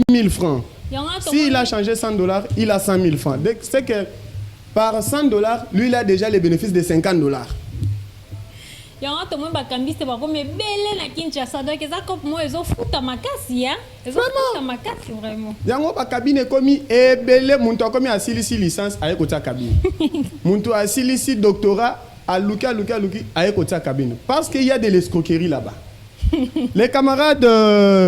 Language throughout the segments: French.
000 francs. S'il a changé $100, il a 100 000 francs. C'est que par $100, lui, il a déjà les bénéfices de $50. Vraiment. Yango ba cabine komi ebele muntu akomi asilisi licence aye kota cabine. Muntu asilisi doctorat aluki aye kota cabine parce qu'il y a de l'escroquerie là-bas. Les camarades,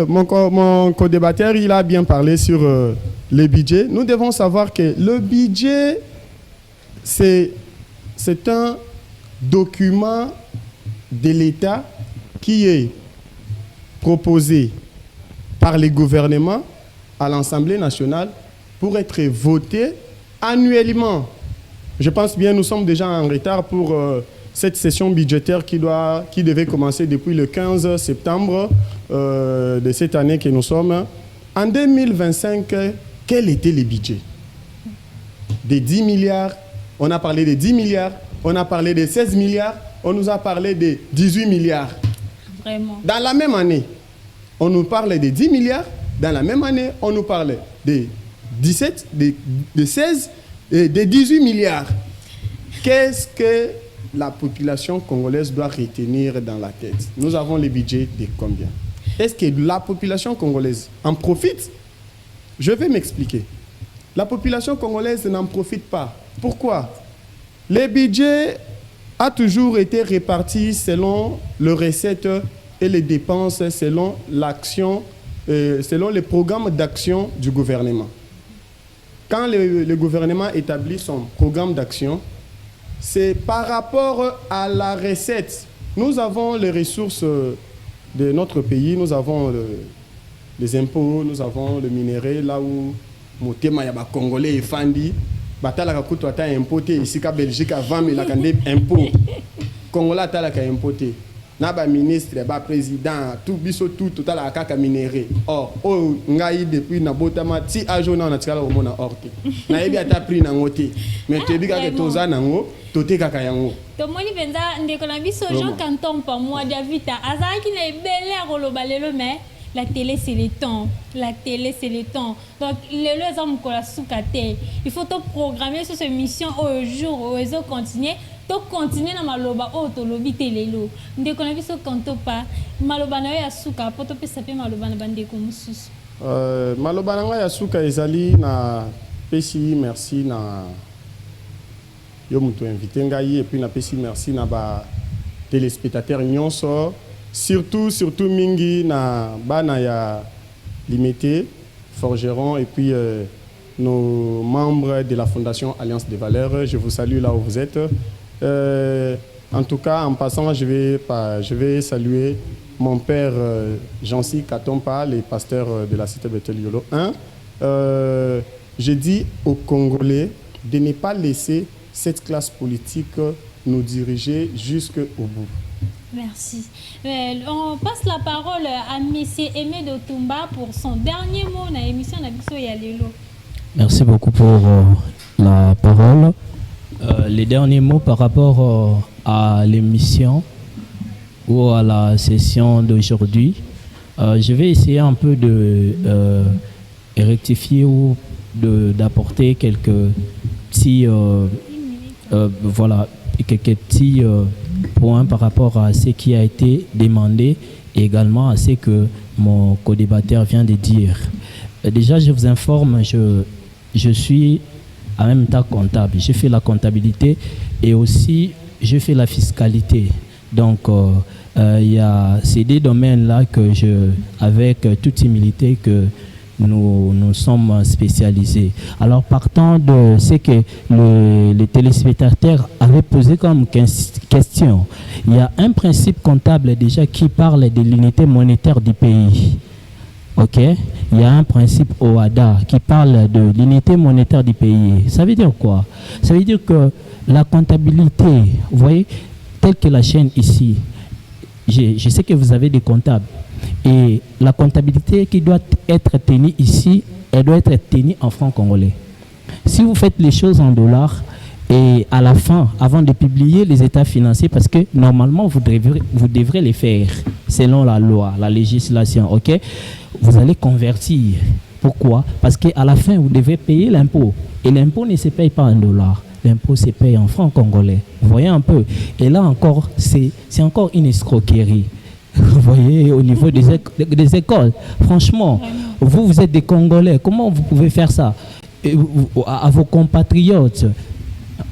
mon co-débatteur, il a bien parlé sur le budget. Nous devons savoir que le budget, c'est un document de l'État qui est proposé par les gouvernements à l'Assemblée nationale pour être voté annuellement. Je pense bien nous sommes déjà en retard pour cette session budgétaire qui devait commencer depuis le 15 septembre de cette année que nous sommes. En 2025, quel était le budget? Des 10 milliards, on a parlé de 10 milliards, on a parlé de 16 milliards, on nous a parlé de 18 milliards. Vraiment. Dans la même année, on nous parlait de 10 milliards, dans la même année, on nous parlait de 17, de 16 et de 18 milliards. Qu'est-ce que la population congolaise doit retenir dans la tête? Nous avons le budget de combien? Est-ce que la population congolaise en profite? Je vais m'expliquer. La population congolaise n'en profite pas. Pourquoi? Le budget a toujours été réparti selon les recettes et les dépenses, selon l'action, selon les programmes d'action du gouvernement. Quand le gouvernement établit son programme d'action, c'est par rapport à la recette. Nous avons les ressources de notre pays, nous avons les impôts, nous avons le minerai, là où Motema Yaba Congolais et Fandi, Batala Kakuto ata importé, ici ka Belgique à 20 000 impôts. Congolais ata ka importé. Naba ministre, ba président, tout biso tout total à kaka minerai. Or, oh ngai depuis na botama ti ajona na tikala au mona orte. Na yebi ata prix na ngote. Mais tu bika ke toza nango, tote kaka yango. To moni benza ndeko na biso Jean Canton pa moi Davita. Azaki na ebele a koloba lelo mais la télé c'est le temps. La télé c'est le temps. Donc lelo ezam ko la soukate. Il faut te programmer sur cette mission au jour où ils ont continué. Continuer na maloba auto lobi telelo ndeko na biso kanto pa maloba na ya suka poto pesa pe maloba na bandeko mususu maloba na ya suka ezali na pesi merci na yo muto invité ngai et puis na pesi merci na ba téléspectateurs nyonso surtout mingi na bana ya limité forgeron et puis nos membres de la Fondation Alliance des Valeurs, je vous salue là où vous êtes. En tout cas, en passant, je vais saluer mon père Jancy Katompa, le pasteur de la cité Bethel-Yolo 1. Je dis aux Congolais de ne pas laisser cette classe politique nous diriger jusqu'au bout. Merci. On passe la parole à M. Aimé Dotumba pour son dernier mot dans l'émission Nabiso Yalelo. Merci beaucoup pour la parole. Les derniers mots par rapport à l'émission ou à la session d'aujourd'hui. Je vais essayer un peu de rectifier ou d'apporter quelques petits, quelques petits points par rapport à ce qui a été demandé et également à ce que mon co-débatteur vient de dire. Déjà, je vous informe, je suis en même temps comptable. Je fais la comptabilité et aussi je fais la fiscalité. Donc, il y a ces deux domaines-là que avec toute humilité, que nous sommes spécialisés. Alors, partant de ce que les téléspectateurs avaient posé comme question, il y a un principe comptable déjà qui parle de l'unité monétaire du pays. Ok, il y a un principe OADA qui parle de l'unité monétaire du pays. Ça veut dire quoi? Ça veut dire que la comptabilité, vous voyez, telle que la chaîne ici, je sais que vous avez des comptables. Et la comptabilité qui doit être tenue ici, elle doit être tenue en francs congolais. Si vous faites les choses en dollars, et à la fin, avant de publier les états financiers, parce que normalement, vous devrez les faire selon la loi, la législation, ok? Vous allez convertir Pourquoi? Parce qu'à la fin, vous devez payer l'impôt. Et l'impôt ne se paye pas en dollars. L'impôt se paye en francs congolais. Vous voyez un peu. Et là encore, c'est encore une escroquerie. Vous voyez, au niveau des écoles. Franchement, vous êtes des Congolais. Comment vous pouvez faire ça à vos compatriotes?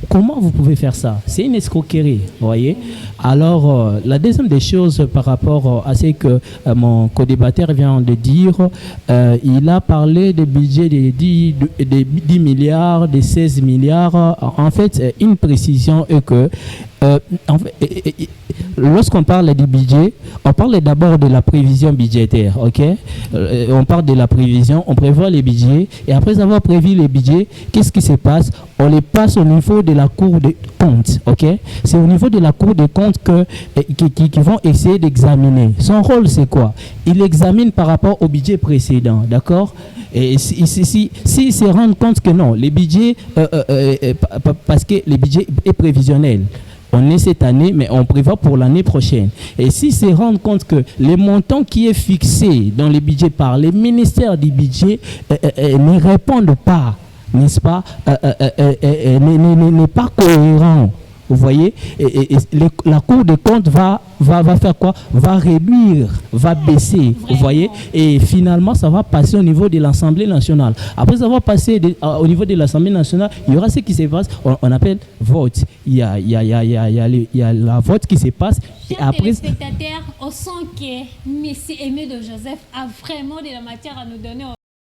Comment vous pouvez faire ça? C'est une escroquerie, vous voyez. Alors, la deuxième des choses par rapport à ce que mon co-débatteur vient de dire, il a parlé des budgets de 10 milliards, de 16 milliards. En fait, une précision est que lorsqu'on parle du budget, on parle d'abord de la prévision budgétaire, ok? On parle de la prévision, on prévoit les budgets, et après avoir prévu les budgets, qu'est-ce qui se passe? On les passe au niveau de la Cour des comptes, ok? C'est au niveau de la Cour des comptes qui vont essayer d'examiner. Son rôle, c'est quoi? Il examine par rapport au budget précédent, d'accord? Et s'ils se rendent compte que non, les budgets, parce que le budget est prévisionnel. On est cette année, mais on prévoit pour l'année prochaine. Et s'ils se rendent compte que le montant qui est fixé dans le budget par les ministères du budget ne répondent pas, n'est-ce pas, n'est pas cohérent. Vous voyez, la Cour des comptes va faire quoi? Va réduire, va baisser. Vraiment. Vous voyez, et finalement, ça va passer au niveau de l'Assemblée nationale. Après avoir passé au niveau de l'Assemblée nationale, il y aura ce qui se passe, on appelle vote. Il y a la vote qui se passe. Chers téléspectateurs, on sent que M. Aimé de Joseph a vraiment de la matière à nous donner.